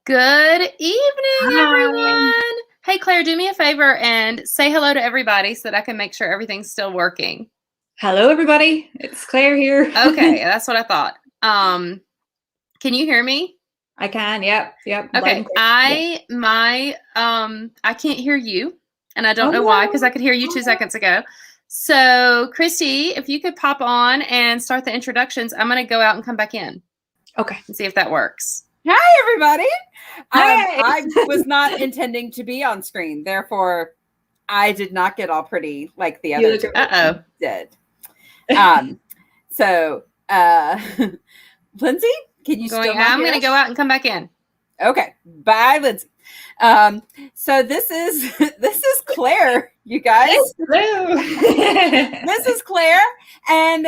Good evening, Hi. everyone. Hey, Claire, do me a favor and say hello to everybody so that I can make sure everything's still working. Hello, everybody. It's Claire here. Okay, that's what I thought. Can you hear me? I can. Yep. Loud Okay, and clear. I can't hear you, and I don't Oh know why because I no. could hear you 2 seconds ago. So, Christy, if you could pop on and start the introductions, I'm going to go out and come back in Okay. and see if that works. Hi, everybody. Hi. I was not intending to be on screen. Therefore, I did not get all pretty like the other two Uh-oh. did. So, Lindsay, can you still not I'm hear going to us? go out and come back in. Okay. Bye, Lindsay. So this is Claire, you guys. Hello. This is Claire, and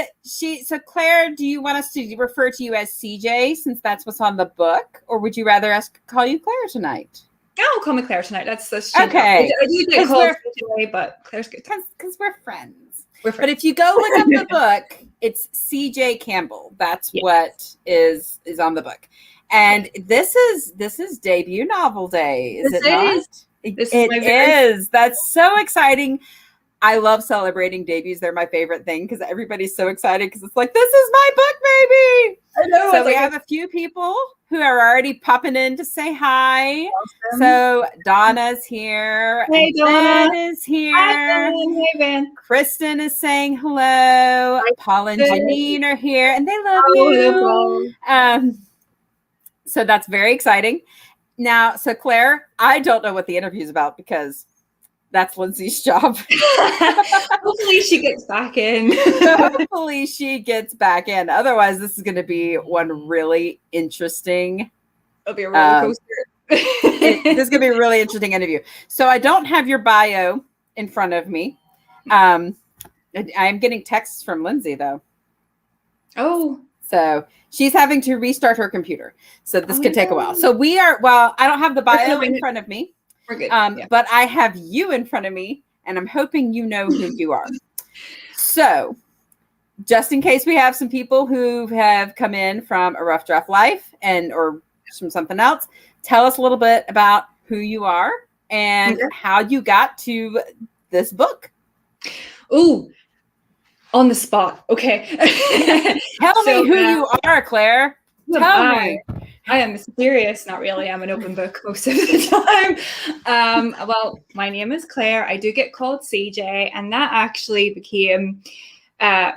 Claire, do you want us to refer to you as CJ since that's what's on the book, or would you rather us call you Claire tonight? I'll call me Claire tonight. That's okay. I do get called CJ, but Claire's good because we're friends. But if you go look up the book, it's CJ Campbell. That's what is on the book. And this is debut novel day, is it not? It is. That's so exciting. I love celebrating debuts. They're my favorite thing because everybody's so excited because it's like, this is my book, baby. I know. So we have a few people who are already popping in to say hi. Awesome. So Donna's here. Hey, Donna. Ben is here. Hi, Ben. Hey, Ben. Kristen is saying hello. Hi, Paul and Janine are here, and they love you. So that's very exciting. Now, so Claire, I don't know what the interview is about because that's Lindsay's job. Hopefully she gets back in. Hopefully she gets back in. Otherwise, this is going to be one really interesting. It'll be a roller coaster. This is going to be a really interesting interview. So I don't have your bio in front of me. I'm getting texts from Lindsay, though. Oh. So she's having to restart her computer. So this could take a while. So I don't have the bio in front of me. We're good. But I have you in front of me, and I'm hoping you know who you are. So just in case we have some people who have come in from A Rough Draft Life or from something else, tell us a little bit about who you are and how you got to this book. Ooh. On the spot. Okay. Tell me who you are, Claire. Tell me. I am mysterious. Not really. I'm an open book most of the time. Well, my name is Claire. I do get called CJ, and that actually became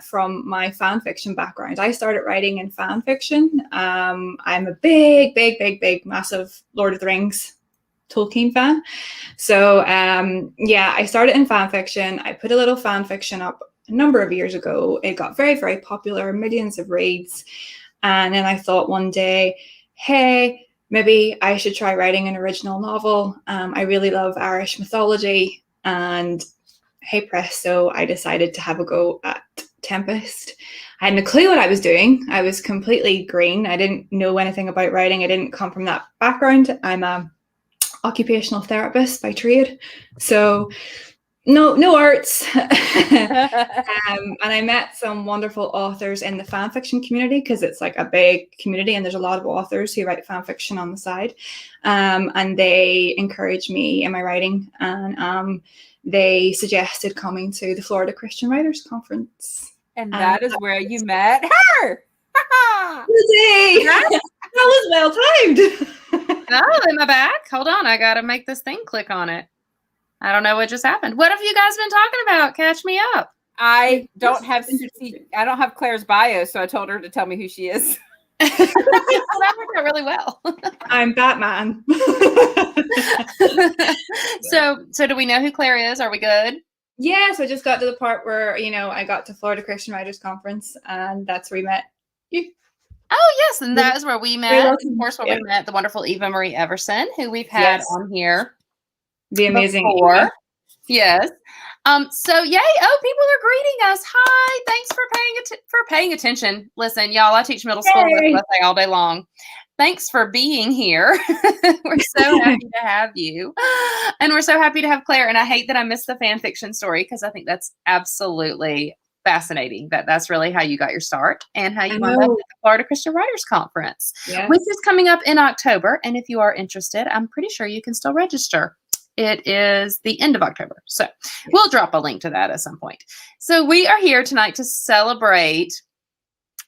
from my fan fiction background. I started writing in fan fiction. I'm a big, massive Lord of the Rings Tolkien fan. So I started in fan fiction. I put a little fan fiction up a number of years ago. It got very, very popular, millions of reads. And then I thought one day, hey, maybe I should try writing an original novel. I really love Irish mythology. And hey, presto, I decided to have a go at Tempest. I had no clue what I was doing. I was completely green. I didn't know anything about writing. I didn't come from that background. I'm a occupational therapist by trade. So no arts. And I met some wonderful authors in the fan fiction community because it's like a big community and there's a lot of authors who write fan fiction on the side. And they encouraged me in my writing, and they suggested coming to the Florida Christian Writers Conference. And that is where you met her. That was well timed. Oh, am I back? Hold on. I got to make this thing click on it. I don't know what just happened. What have you guys been talking about? Catch me up. I don't have Claire's bio, so I told her to tell me who she is. That worked out really well. I'm Batman. So do we know who Claire is? Are we good? Yeah, so I just got to the part where, I got to Florida Christian Writers Conference, and that's where we met you. Oh, yes, and that is where we met. Of course, where we met the wonderful Eva Marie Everson, who we've had on here. The amazing Eva. Yes. So yay! Oh, people are greeting us. Hi, thanks for paying attention. Listen, y'all, I teach middle school all day long. Thanks for being here. We're so happy to have you, and we're so happy to have Claire. And I hate that I missed the fan fiction story because I think that's absolutely fascinating that that's really how you got your start and how you I wound up at know. the Florida Christian Writers Conference, Yes. which is coming up in October. And if you are interested, I'm pretty sure you can still register. It is the end of October. So we'll drop a link to that at some point. So we are here tonight to celebrate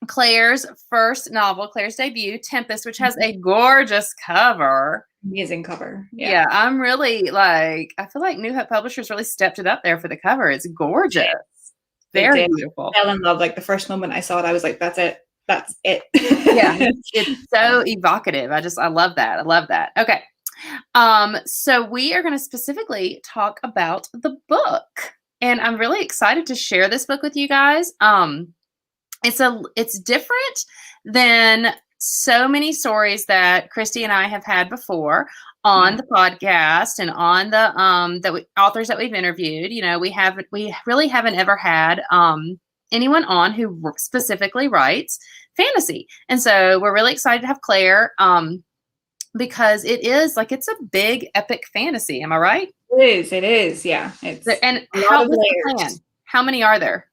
Claire's first novel, Claire's debut, Tempest, which has a gorgeous cover. Amazing cover. Yeah, I'm really I feel like New Hope Publishers really stepped it up there for the cover. It's gorgeous. Very beautiful. I fell in love. Like the first moment I saw it, I was like, that's it. That's it. Yeah, it's so evocative. I love that. I love that. Okay. So we are going to specifically talk about the book. And I'm really excited to share this book with you guys. It's different than so many stories that Christy and I have had before on the podcast and on the authors that we've interviewed. You know, we really haven't ever had anyone on who specifically writes fantasy, and so we're really excited to have Claire because it's a big epic fantasy. Am I right? It is. Yeah. It's and what's the plan? How many are there?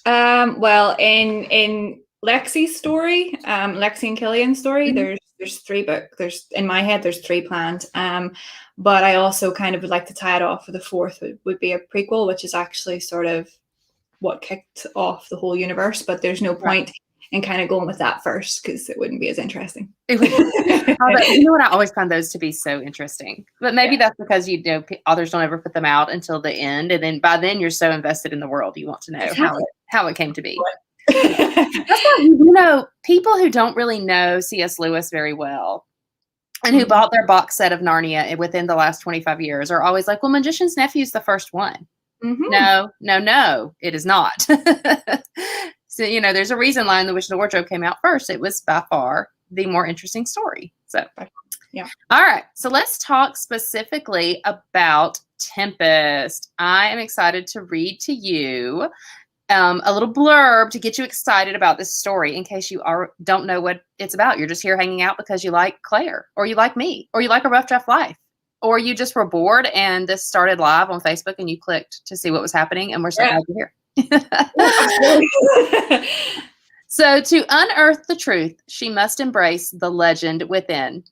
Well, in Lexi's story, Lexi and Killian's story, there's 3 books. In my head, there's 3 planned. But I also kind of would like to tie it off with the 4th would be a prequel, which is actually sort of what kicked off the whole universe. But there's no point in kind of going with that first because it wouldn't be as interesting. You know what? I always find those to be so interesting. But maybe that's because authors don't ever put them out until the end, and then by then you're so invested in the world you want to know how it came to be. That's why, people who don't really know C.S. Lewis very well and who bought their box set of Narnia within the last 25 years are always like, well, Magician's Nephew is the first one. No, it is not. So, there's a reason Lion, the Witch, and the Wardrobe came out first. It was by far the more interesting story. So, yeah. All right. So let's talk specifically about Tempest. I am excited to read to you a little blurb to get you excited about this story in case you don't know what it's about. You're just here hanging out because you like Claire, or you like me, or you like A Rough Draft Life, or you just were bored and this started live on Facebook and you clicked to see what was happening, and we're so glad you're here. So to unearth the truth, she must embrace the legend within.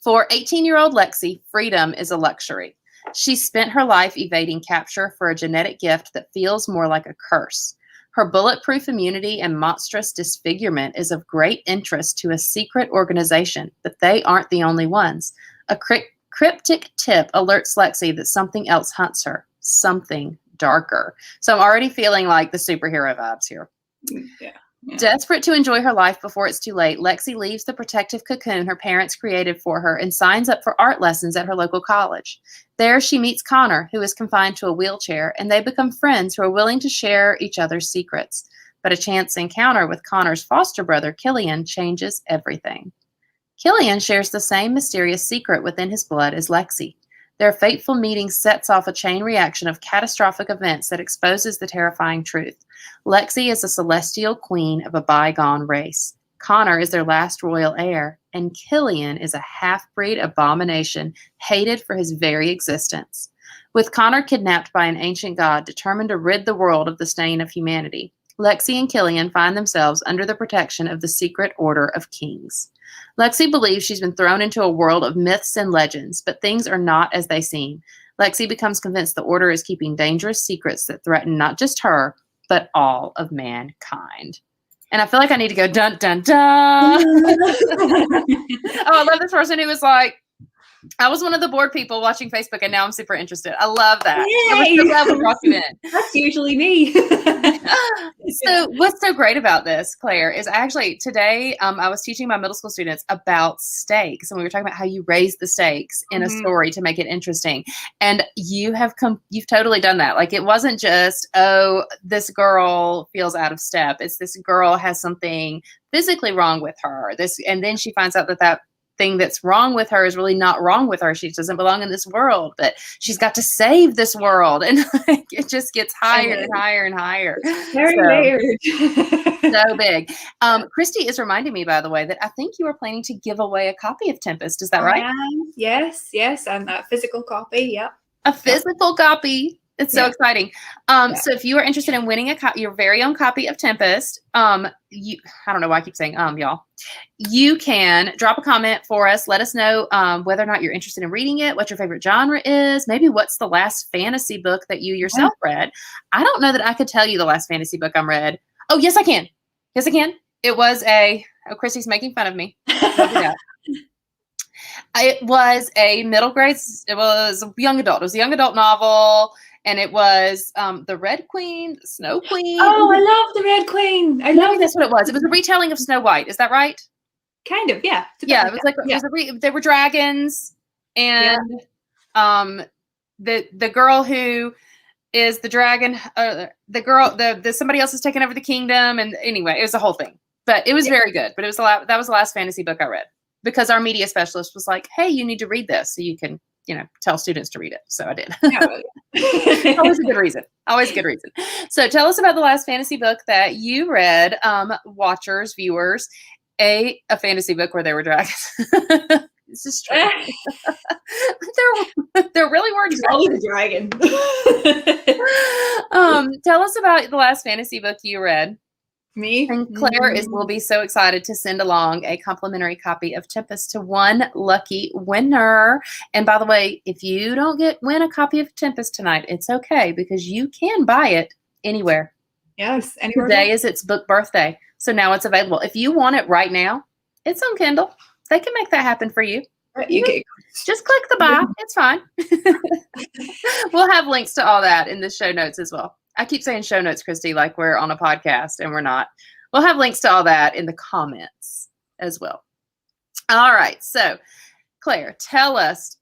For 18-year-old Lexi, freedom is a luxury. She spent her life evading capture for a genetic gift that feels more like a curse. Her bulletproof immunity and monstrous disfigurement is of great interest to a secret organization, but they aren't the only ones. A cryptic tip alerts Lexi that something else hunts her, something darker. So I'm already feeling like the superhero vibes here. Yeah. Desperate to enjoy her life before it's too late, Lexi leaves the protective cocoon her parents created for her and signs up for art lessons at her local college. There she meets Connor, who is confined to a wheelchair, and they become friends who are willing to share each other's secrets. But a chance encounter with Connor's foster brother, Killian, changes everything. Killian shares the same mysterious secret within his blood as Lexi. Their fateful meeting sets off a chain reaction of catastrophic events that exposes the terrifying truth. Lexi is a celestial queen of a bygone race. Connor is their last royal heir, and Killian is a half-breed abomination hated for his very existence. With Connor kidnapped by an ancient god determined to rid the world of the stain of humanity, Lexi and Killian find themselves under the protection of the secret order of kings. Lexi believes she's been thrown into a world of myths and legends, but things are not as they seem. Lexi becomes convinced the order is keeping dangerous secrets that threaten not just her, but all of mankind. And I feel like I need to go dun dun dun. I love this person who was like, I was one of the bored people watching Facebook, and now I'm super interested. I love that. Yay! So glad we brought you in. That's usually me. So what's so great about this, Claire, is actually today I was teaching my middle school students about stakes, and we were talking about how you raise the stakes in a story to make it interesting. And you've totally done that. Like, it wasn't just, oh, this girl feels out of step. It's this girl has something physically wrong with her. And then she finds out that thing that's wrong with her is really not wrong with her. She doesn't belong in this world, but she's got to save this world. And it just gets higher and higher and higher. Very layered. So big. Christy is reminding me, by the way, that I think you are planning to give away a copy of Tempest. Is that right? Yes. And that physical copy. Yep. A physical copy. It's so exciting. So if you are interested in winning your very own copy of Tempest, I don't know why I keep saying y'all. You can drop a comment for us. Let us know whether or not you're interested in reading it, what your favorite genre is, maybe what's the last fantasy book that you yourself read. I don't know that I could tell you the last fantasy book I read. Oh, yes, I can. Yes, I can. It was Christy's making fun of me. It was a middle grade. It was a young adult. It was a young adult novel. And it was the Red Queen, the Snow Queen. Oh, I love the Red Queen. I love that's what it was. It was a retelling of Snow White. Is that right? Kind of, yeah. Yeah, it was there were dragons, and the girl who is the dragon, the girl, the somebody else is taking over the kingdom, and anyway, it was a whole thing. But it was very good. But it was that was the last fantasy book I read because our media specialist was like, "Hey, you need to read this so you can." Tell students to read it. So I did. Always a good reason. Always a good reason. So tell us about the last fantasy book that you read, watchers, viewers, a fantasy book where there were dragons. This is true. there really were always a dragon. Tell us about the last fantasy book you read. Me? And Claire will be so excited to send along a complimentary copy of Tempest to one lucky winner. And by the way, if you don't win a copy of Tempest tonight, it's okay because you can buy it anywhere. Yes, anywhere. Today is its book birthday. So now it's available. If you want it right now, it's on Kindle. They can make that happen for you. Just click the buy. It's fine. We'll have links to all that in the show notes as well. I keep saying show notes, Christy, like we're on a podcast and we're not. We'll have links to all that in the comments as well. All right. So, Claire, tell us.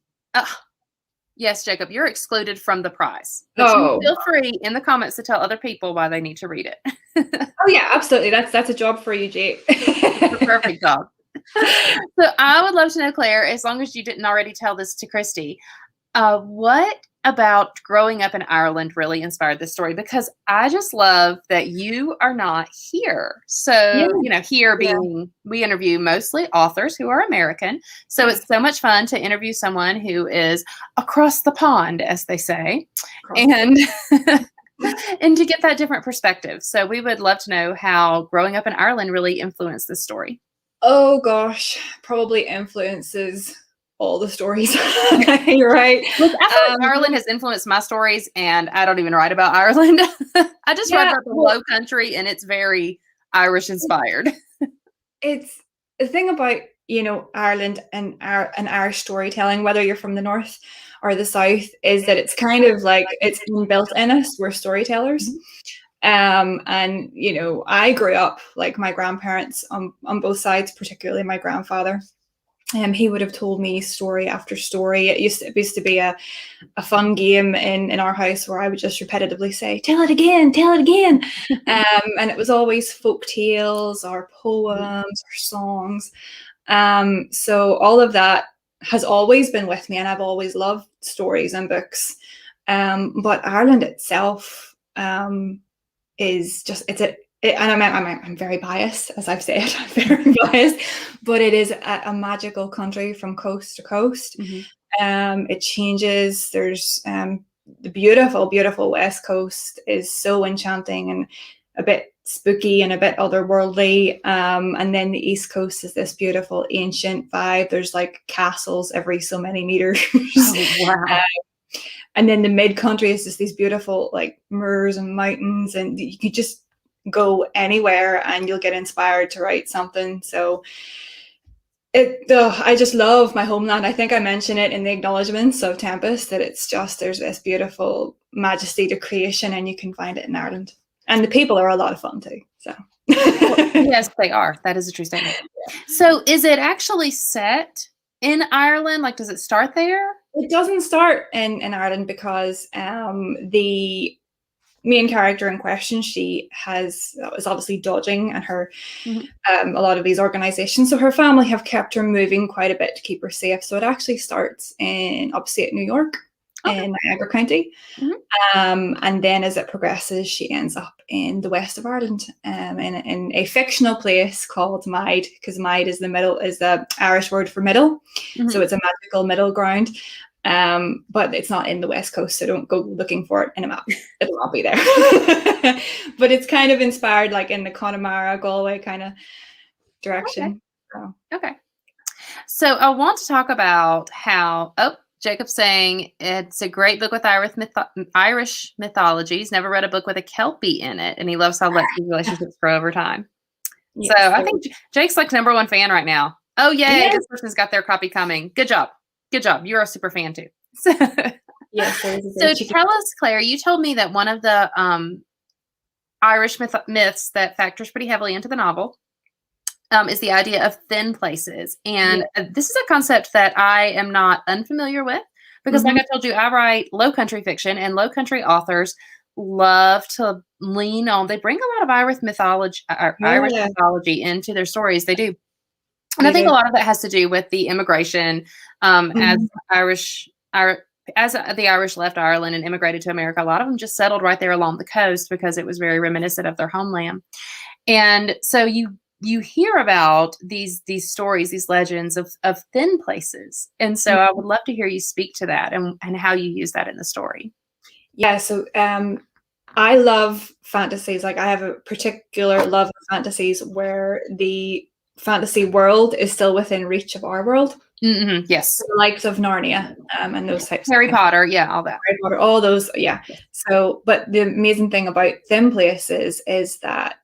Yes, Jacob, you're excluded from the prize. But feel free in the comments to tell other people why they need to read it. Oh, yeah, absolutely. That's a job for you, Jake. It's a perfect job. So I would love to know, Claire, as long as you didn't already tell this to Christy, what about growing up in Ireland really inspired this story? Because I just love that you are not here. So, here being, we interview mostly authors who are American. So it's so much fun to interview someone who is across the pond, as they say, and to get that different perspective. So we would love to know how growing up in Ireland really influenced this story. Oh gosh, probably influences all the stories. You're right. Look, I feel like Ireland has influenced my stories, and I don't even write about Ireland. I just write about the Low Country, and it's very Irish inspired. It's the thing about Ireland and Irish storytelling, whether you're from the north or the south, is that it's kind of like it's inbuilt in us. We're storytellers. And I grew up like my grandparents on both sides, particularly my grandfather. He would have told me story after story. It used to be a fun game in our house where I would just repetitively say, "Tell it again, tell it again." And it was always folk tales or poems or songs. So all of that has always been with me, and I've always loved stories and books. But Ireland itself is just and I'm very biased, as I've said. I'm very biased, but it is a magical country from coast to coast. It changes. There's the beautiful, beautiful West Coast is so enchanting and a bit spooky and a bit otherworldly. And then the East Coast is this beautiful ancient vibe. There's like castles every so many meters. Oh, wow. And then the mid-country is just these beautiful like moors and mountains, and you could just go anywhere and you'll get inspired to write something. So I just love my homeland. I think I mentioned it in the acknowledgements of Tempest that it's just there's this beautiful majesty to creation, and you can find it in Ireland. And the people are a lot of fun too. So yes, they are. That is a true statement. So is it actually set in Ireland? Like, does it start there? It doesn't start in Ireland because the main character in question, she is obviously dodging and her a lot of these organizations. So her family have kept her moving quite a bit to keep her safe. So it actually starts in upstate New York in Niagara County. And then as it progresses, she ends up in the west of Ireland in a fictional place called Mide, because Mide is the Irish word for middle. So it's a magical middle ground. But it's not in the West Coast, so don't go looking for it in a map. It'll not be there. But it's kind of inspired like in the Connemara, Galway kind of direction. Okay. So I want to talk about how, Jacob's saying it's a great book with Irish mythology. He's never read a book with a Kelpie in it, and he loves how these relationships grow over time. Yes, so I think Jake's like #1 fan right now. Oh, yay, yes. This person's got their copy coming. Good job. Good job. You're a super fan too. Yes. So tell us, Claire, you told me that one of the Irish myths that factors pretty heavily into the novel is the idea of thin places. And this is a concept that I am not unfamiliar with because like I told you, I write low country fiction, and low country authors love to lean on, they bring a lot of Irish mythology into their stories. They do. And I think a lot of that has to do with the immigration as the Irish left Ireland and immigrated to America. A lot of them just settled right there along the coast because it was very reminiscent of their homeland. And so you hear about these stories, these legends of thin places. And so I would love to hear you speak to that and how you use that in the story. Yeah, so I love fantasies. Like I have a particular love of fantasies where the fantasy world is still within reach of our world. Yes. So the likes of Narnia and those types Harry of things. Potter, yeah, all that. Harry Potter, all those, yeah. So, but the amazing thing about thin places is that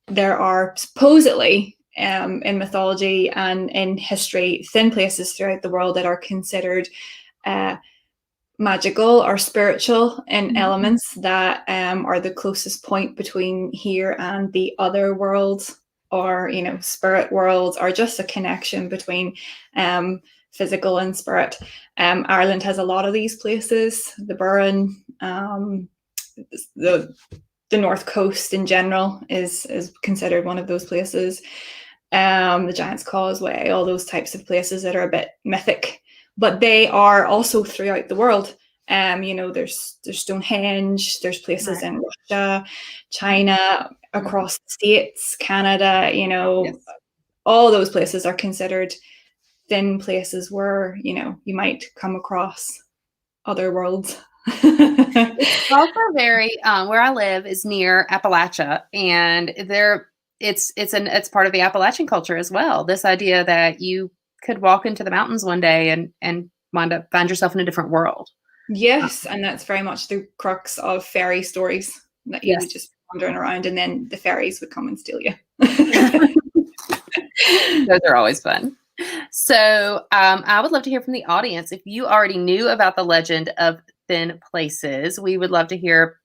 there are supposedly in mythology and in history, thin places throughout the world that are considered magical or spiritual in elements that are the closest point between here and the other worlds, or spirit worlds, or just a connection between physical and spirit. Ireland has a lot of these places. The Burren, the North Coast in general is considered one of those places. The Giant's Causeway, all those types of places that are a bit mythic, but they are also throughout the world. There's Stonehenge, there's places in Russia, China, across the States, Canada, all those places are considered thin places where, you might come across other worlds. It's also very where I live is near Appalachia, and it's part of the Appalachian culture as well. This idea that you could walk into the mountains one day and find yourself in a different world. Yes, and that's very much the crux of fairy stories, that you would just wandering around and then the fairies would come and steal you. Those are always fun. So I would love to hear from the audience. If you already knew about the legend of thin places, we would love to hear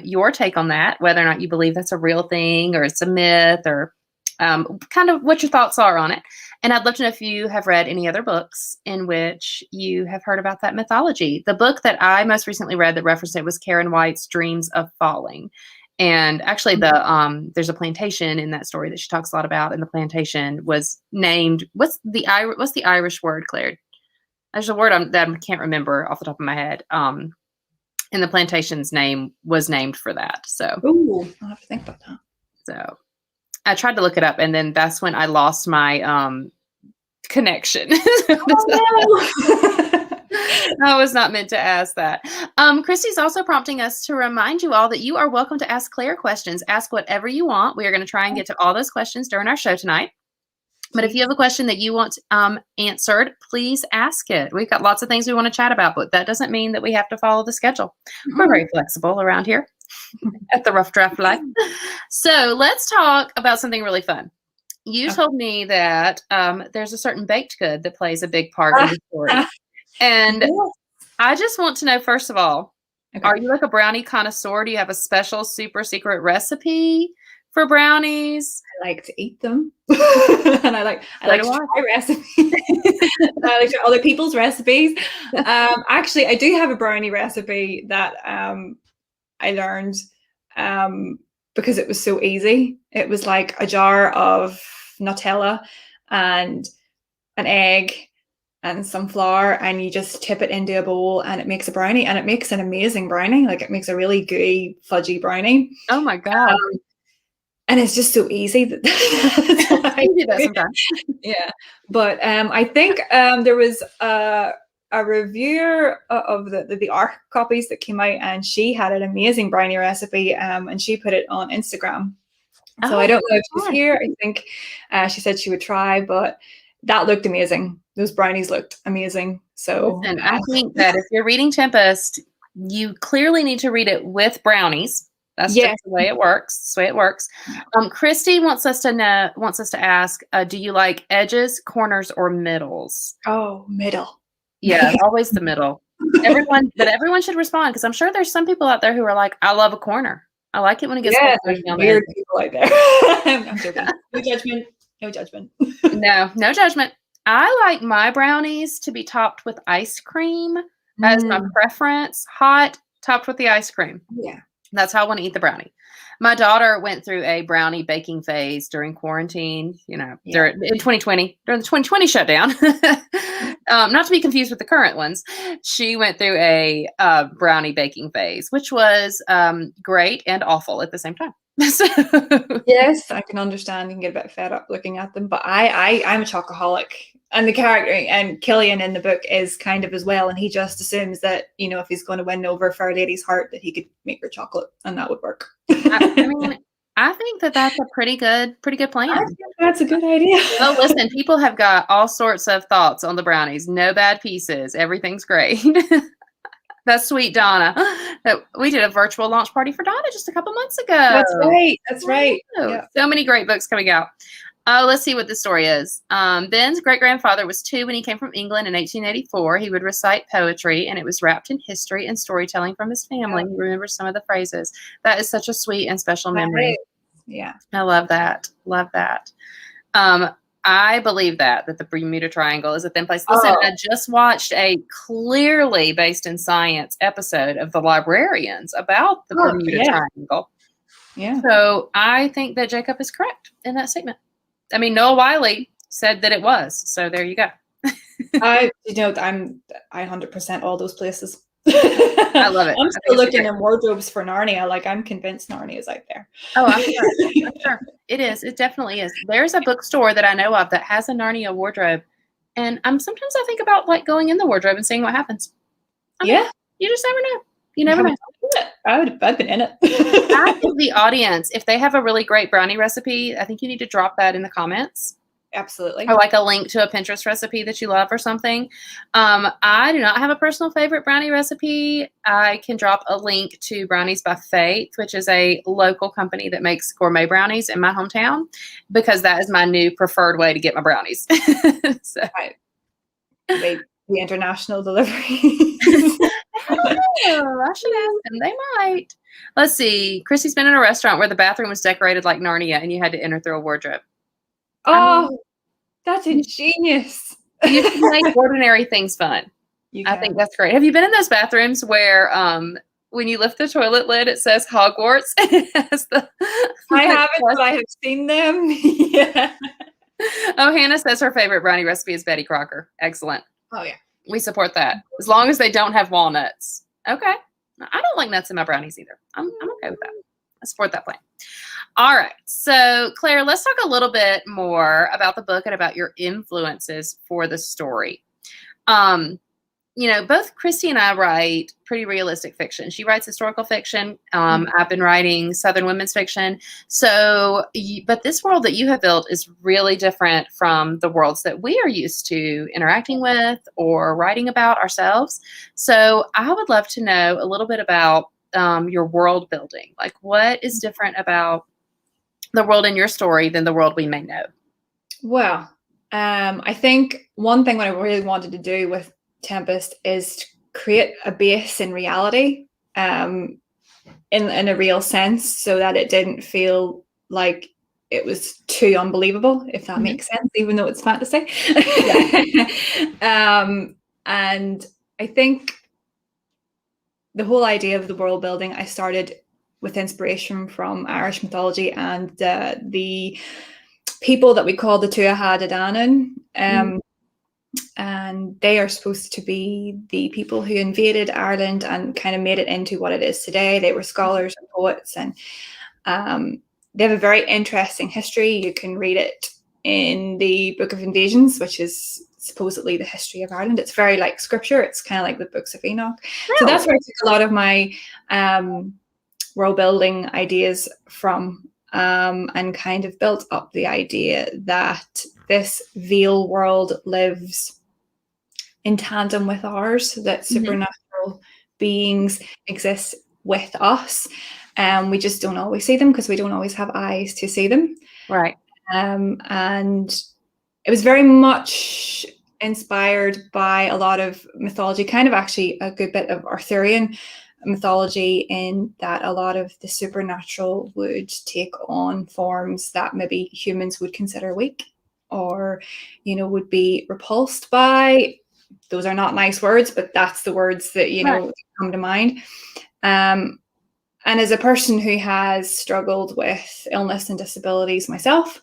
your take on that, whether or not you believe that's a real thing or it's a myth, or kind of what your thoughts are on it. And I'd love to know if you have read any other books in which you have heard about that mythology. The book that I most recently read that referenced it was Karen White's Dreams of Falling. And actually there's a plantation in that story that she talks a lot about. And the plantation was named, what's the Irish word, Claire? There's a word that I can't remember off the top of my head. And the plantation's name was named for that. So I'll have to think about that. So I tried to look it up, and then that's when I lost my connection. I was not meant to ask that. Christy's also prompting us to remind you all that you are welcome to ask Claire questions. Ask whatever you want. We are going to try and get to all those questions during our show tonight. But if you have a question that you want answered, please ask it. We've got lots of things we want to chat about, but that doesn't mean that we have to follow the schedule. We're very flexible around here at the Rough Draft Life. So let's talk about something really fun. You told me that there's a certain baked good that plays a big part in the story. And I just want to know, first of all, are you like a brownie connoisseur? Do you have a special super secret recipe for brownies? I like to eat them. And I like to try recipes. I like to try other people's recipes. Actually, I do have a brownie recipe that I learned because it was so easy. It was like a jar of Nutella and an egg and some flour, and you just tip it into a bowl and it makes a brownie, and it makes an amazing brownie. Like, it makes a really gooey, fudgy brownie. Oh my God. And it's just so easy that I do that sometimes. Yeah. But I think there was a reviewer of the art copies that came out, and she had an amazing brownie recipe, and she put it on Instagram. So I don't know if she's here. I think she said she would try, but that looked amazing. Those brownies looked amazing. So listen, I think that if you're reading Tempest, you clearly need to read it with brownies. That's just the way it works. That's the way it works. Christy wants us to ask, do you like edges, corners, or middles? Oh, middle. Yeah, always the middle. Everyone should respond, because I'm sure there's some people out there who are like, I love a corner. I like it when it gets there's weird people out there. I'm joking. No judgment. No judgment. No judgment. I like my brownies to be topped with ice cream as my preference. Hot, topped with the ice cream. Yeah. That's how I want to eat the brownie. My daughter went through a brownie baking phase during quarantine, in 2020, during the 2020 shutdown. Not to be confused with the current ones. She went through a brownie baking phase, which was great and awful at the same time. Yes, I can understand. You can get a bit fed up looking at them, but I'm a chocoholic, and the character and Killian in the book is kind of as well, and he just assumes that if he's going to win over Fair Lady's heart, that he could make her chocolate, and that would work. I think that's a pretty good plan. I think that's a good idea. Oh, listen, people have got all sorts of thoughts on the brownies. No bad pieces. Everything's great. That's sweet, Donna. We did a virtual launch party for Donna just a couple months ago. That's right. Yeah. So many great books coming out. Let's see what the story is. Ben's great-grandfather was 2 when he came from England in 1884. He would recite poetry, and it was wrapped in history and storytelling from his family. He remembers some of the phrases. That is such a sweet and special memory. Yeah. I love that. Love that. I believe that the Bermuda Triangle is a thin place. Listen, I just watched a clearly based in science episode of The Librarians about the Bermuda Triangle. Yeah. So I think that Jacob is correct in that statement. I mean, Noah Wiley said that it was. So there you go. I 100% all those places. I love it. I'm still looking in wardrobes for Narnia. Like, I'm convinced Narnia is out there. Oh, I'm sure. I'm sure. It is. It definitely is. There's a bookstore that I know of that has a Narnia wardrobe. And sometimes I think about going in the wardrobe and seeing what happens. You just never know. You never know. I've been in it. I think the audience, if they have a really great brownie recipe, I think you need to drop that in the comments. Absolutely. Or a link to a Pinterest recipe that you love or something. I do not have a personal favorite brownie recipe. I can drop a link to Brownies by Faith, which is a local company that makes gourmet brownies in my hometown, because that is my new preferred way to get my brownies. Right. The international delivery. I don't know. I should ask them. They might. Let's see. Chrissy's been in a restaurant where the bathroom was decorated like Narnia and you had to enter through a wardrobe. Oh, that's ingenious. You can make ordinary things fun. I think that's great. Have you been in those bathrooms where when you lift the toilet lid, it says Hogwarts? I haven't, but I have seen them. Yeah. Oh, Hannah says her favorite brownie recipe is Betty Crocker. Excellent. Oh, yeah. We support that. As long as they don't have walnuts. Okay. I don't like nuts in my brownies either. I'm okay with that. I support that plan. All right. So, Claire, let's talk a little bit more about the book and about your influences for the story. Both Christy and I write pretty realistic fiction. She writes historical fiction. I've been writing Southern women's fiction. So, but this world that you have built is really different from the worlds that we are used to interacting with or writing about ourselves. So I would love to know a little bit about your world building. Like, what is different about the world in your story than the world we may know? Well, I think one thing that I really wanted to do with Tempest is to create a base in reality, in a real sense, so that it didn't feel like it was too unbelievable, if that makes sense, even though it's fantasy. And I think the whole idea of the world building, I started with inspiration from Irish mythology and the people that we call the Tuatha De Danann. And they are supposed to be the people who invaded Ireland and kind of made it into what it is today. They were scholars and poets, and they have a very interesting history. You can read it in the Book of Invasions, which is supposedly the history of Ireland. It's very like scripture. It's kind of like the books of Enoch. Oh. So that's where I took a lot of my world building ideas from, and kind of built up the idea that this veil world lives in tandem with ours, that supernatural beings exist with us. We just don't always see them because we don't always have eyes to see them. Right. And it was very much inspired by a lot of mythology, kind of actually a good bit of Arthurian mythology, in that a lot of the supernatural would take on forms that maybe humans would consider weak, or, you know, would be repulsed by. Those are not nice words, but that's the words that, you know, come to mind. And as a person who has struggled with illness and disabilities myself,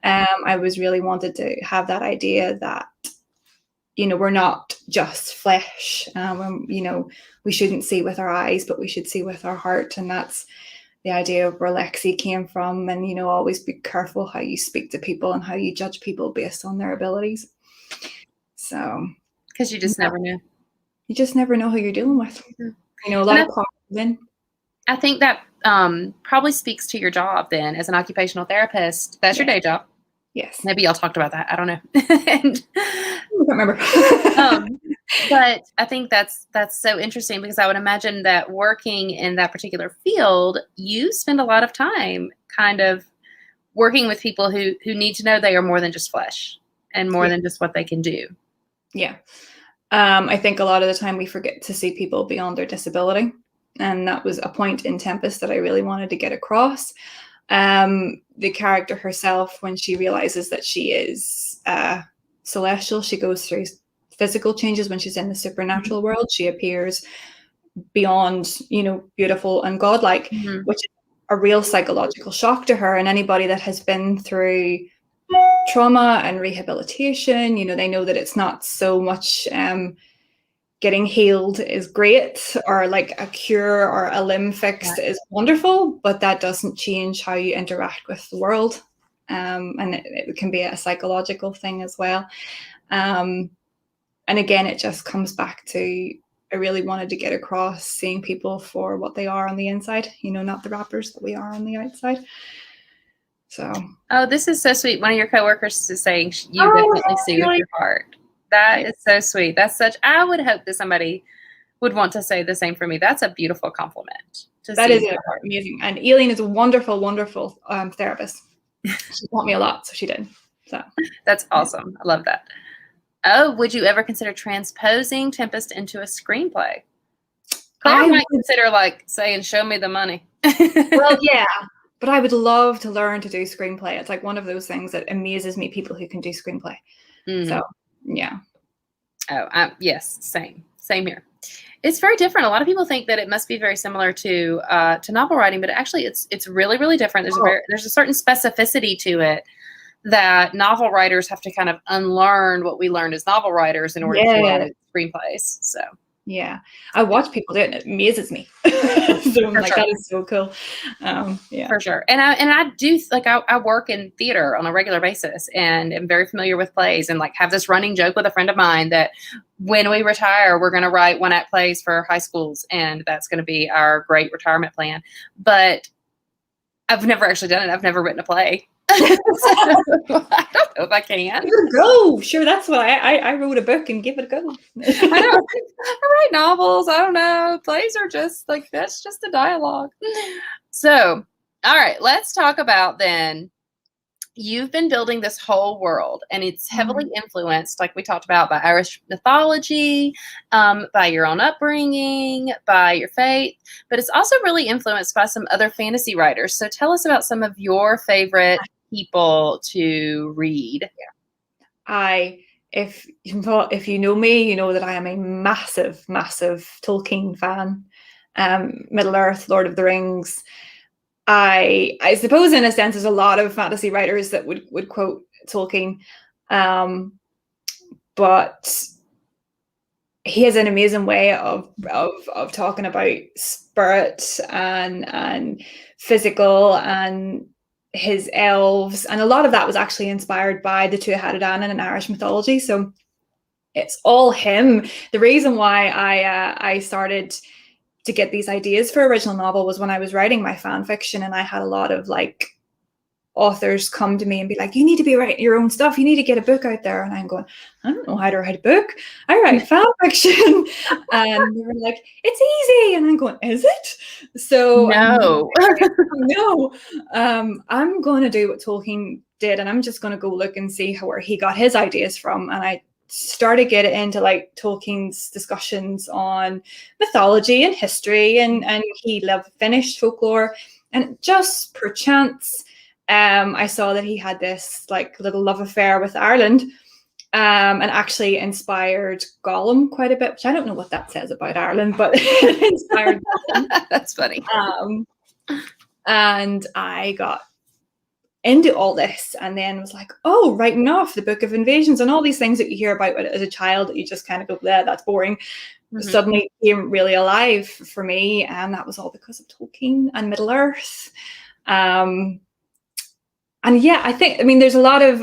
I was really wanted to have that idea that, you know, we're not just flesh. You know, we shouldn't see with our eyes, but we should see with our heart. And that's the idea of where Lexi came from. And, you know, always be careful how you speak to people and how you judge people based on their abilities. So, because you just never know. You just never know who you're dealing with. You know, a lot of problems. I think that probably speaks to your job then as an occupational therapist. That's your day job. Yes. Maybe y'all talked about that. I don't know. And, I don't remember. but I think that's so interesting, because I would imagine that working in that particular field, you spend a lot of time kind of working with people who need to know they are more than just flesh and more than just what they can do. Yeah. I think a lot of the time we forget to see people beyond their disability. And that was a point in Tempest that I really wanted to get across. The character herself, when she realizes that she is celestial, she goes through physical changes. When she's in the supernatural world, she appears beyond, you know, beautiful and godlike, which is a real psychological shock to her. And anybody that has been through trauma and rehabilitation, you know, they know that it's not so much getting healed is great, or like a cure or a limb fixed is wonderful, but that doesn't change how you interact with the world. And it can be a psychological thing as well. And again, it just comes back to, I really wanted to get across seeing people for what they are on the inside, you know, not the wrappers that we are on the outside. So. Oh, this is so sweet. One of your coworkers is saying you definitely see with your heart. That is so sweet. That's such, I would hope that somebody would want to say the same for me. That's a beautiful compliment. That is amazing. And Eileen is a wonderful, wonderful therapist. She taught me a lot, so she did. So that's awesome. I love that. Oh, would you ever consider transposing Tempest into a screenplay? I might consider like saying, show me the money. Well, yeah. But I would love to learn to do screenplay. It's like one of those things that amazes me, people who can do screenplay. So, yeah. Oh, yes, same here. It's very different. A lot of people think that it must be very similar to novel writing, but actually it's really, really different. There's a certain specificity to it that novel writers have to kind of unlearn what we learned as novel writers in order to write screenplays. So. Yeah, I watch people do it and it amazes me. So I'm like, that is so cool. Yeah, for sure. And I do, like, I work in theater on a regular basis and am very familiar with plays, and like have this running joke with a friend of mine that when we retire, we're going to write one-act plays for high schools, and that's going to be our great retirement plan. But I've never actually done it. I've never written a play. So, I don't know if I can. Give it a go. Sure, that's why I wrote a book and give it a go. I know. I write novels. I don't know. Plays are just like, that's just a dialogue. So, all right, let's talk about then. You've been building this whole world, and it's heavily influenced, like we talked about, by Irish mythology, by your own upbringing, by your faith, but it's also really influenced by some other fantasy writers. So tell us about some of your favorite people to read. If you know me, you know that I am a massive, massive Tolkien fan. Middle Earth, Lord of the Rings. I suppose in a sense there's a lot of fantasy writers that would quote Tolkien, but he has an amazing way of talking about spirit and physical, and his elves, and a lot of that was actually inspired by the Tuatha Dé Danann in Irish mythology. So it's all him. The reason why I started to get these ideas for original novel was when I was writing my fan fiction, and I had a lot of like authors come to me and be like, you need to be writing your own stuff, you need to get a book out there. And I'm going, I don't know how to write a book, I write fan fiction. And they were like, it's easy. And I'm going, is it? So No. no, I'm going to do what Tolkien did, and I'm just going to go look and see where he got his ideas from. And I started getting into like Tolkien's discussions on mythology and history, and he loved Finnish folklore. And just perchance, I saw that he had this like little love affair with Ireland, and actually inspired Gollum quite a bit, which I don't know what that says about Ireland, but it inspired Gollum. That's funny. And I got into all this, and then was like, oh, writing off the Book of Invasions and all these things that you hear about as a child that you just kind of go, yeah, that's boring. Suddenly became really alive for me, and that was all because of Tolkien and Middle Earth. And yeah, I mean, there's a lot of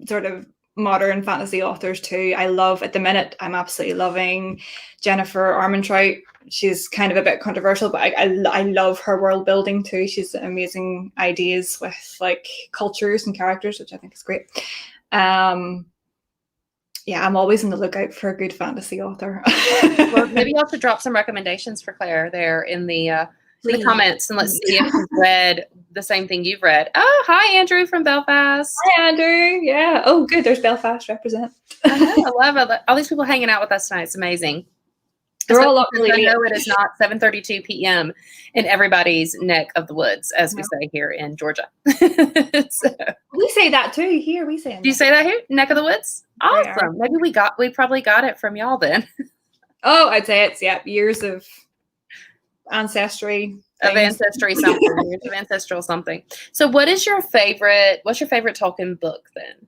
sort of modern fantasy authors too. I love, at the minute, I'm absolutely loving Jennifer Armentrout. She's kind of a bit controversial, but I love her world building too. She's amazing ideas with like cultures and characters, which I think is great. Yeah, I'm always on the lookout for a good fantasy author. Well, maybe I'll have to drop some recommendations for Claire there in the comments, and let's see if you've read the same thing you've read. Oh, hi, Andrew from Belfast. Hi, Andrew. Yeah. Oh, good. There's Belfast represent. I love it. All these people hanging out with us tonight. It's amazing. They're all up really late. I know it is not 7:32 p.m. in everybody's neck of the woods, as we say here in Georgia. So, we say that too here. We say. Do you say that here, neck of the woods? Awesome. Maybe we probably got it from y'all then. Oh, I'd say it's years of ancestry. Of ancestry something. Years of ancestral something. So, what's your favorite Tolkien book then?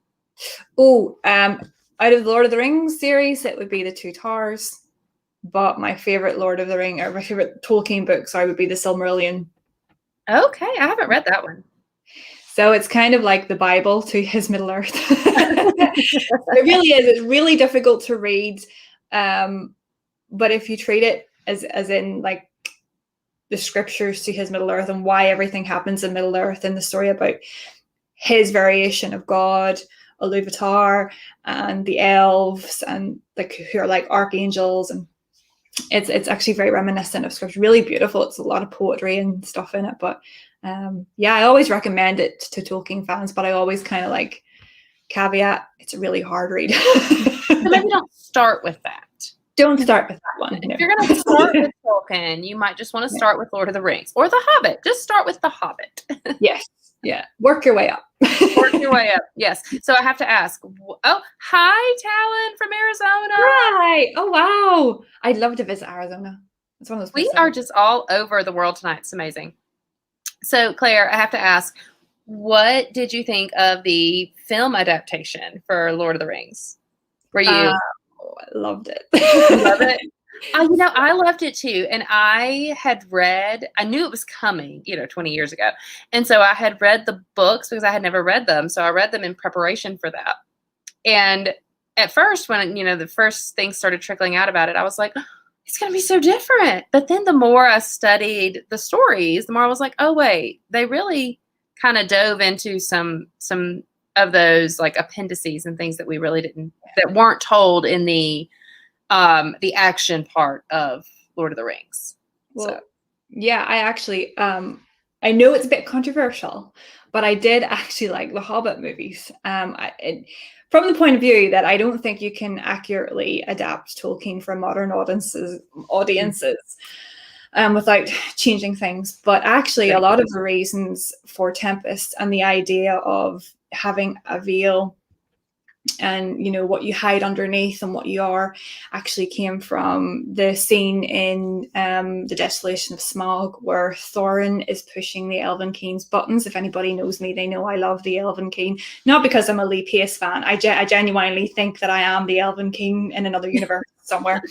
Oh, out of the Lord of the Rings series, it would be The Two Towers. But my favorite Lord of the Ring, or my favorite Tolkien book, would be The Silmarillion. Okay, I haven't read that one. So it's kind of like the Bible to his Middle Earth. It really is. It's really difficult to read, but if you treat it as in like the scriptures to his Middle Earth and why everything happens in Middle Earth, and the story about his variation of God, Iluvatar, and the elves, and like who are like archangels, and it's actually very reminiscent of scripture. Really beautiful. It's a lot of poetry and stuff in it. But yeah, I always recommend it to Tolkien fans, but I always kind of like caveat, it's a really hard read. So maybe don't start with that. Don't start with that one. If you're going to start with Tolkien, you might just want to start with Lord of the Rings or The Hobbit. Just start with The Hobbit. Yes. Yeah. Work your way up. Work your way up. Yes. So I have to ask. Oh, hi, Talon from Arizona. Hi. Oh, wow. I'd love to visit Arizona. It's one of those places. We are just all over the world tonight. It's amazing. So, Claire, I have to ask, what did you think of the film adaptation for Lord of the Rings? Were you? I loved it. You love it? I loved it too. And I knew it was coming, 20 years ago. And so I had read the books because I had never read them. So I read them in preparation for that. And at first, when, the first things started trickling out about it, I was like, oh, it's going to be so different. But then the more I studied the stories, the more I was like, oh, wait, they really kind of dove into some of those like appendices and things that we really that weren't told in the action part of Lord of the Rings. Well, so. Yeah, I actually, I know it's a bit controversial, but I did actually like the Hobbit movies. From the point of view that I don't think you can accurately adapt Tolkien for modern audiences without changing things. But actually, a lot of the reasons for Tempest and the idea of having a veil and what you hide underneath and what you are actually came from the scene in The Desolation of Smaug, where Thorin is pushing the Elven King's buttons. If anybody knows me, they know I love the Elven King, not because I'm a Lee Pace fan. I genuinely think that I am the Elven King in another universe somewhere.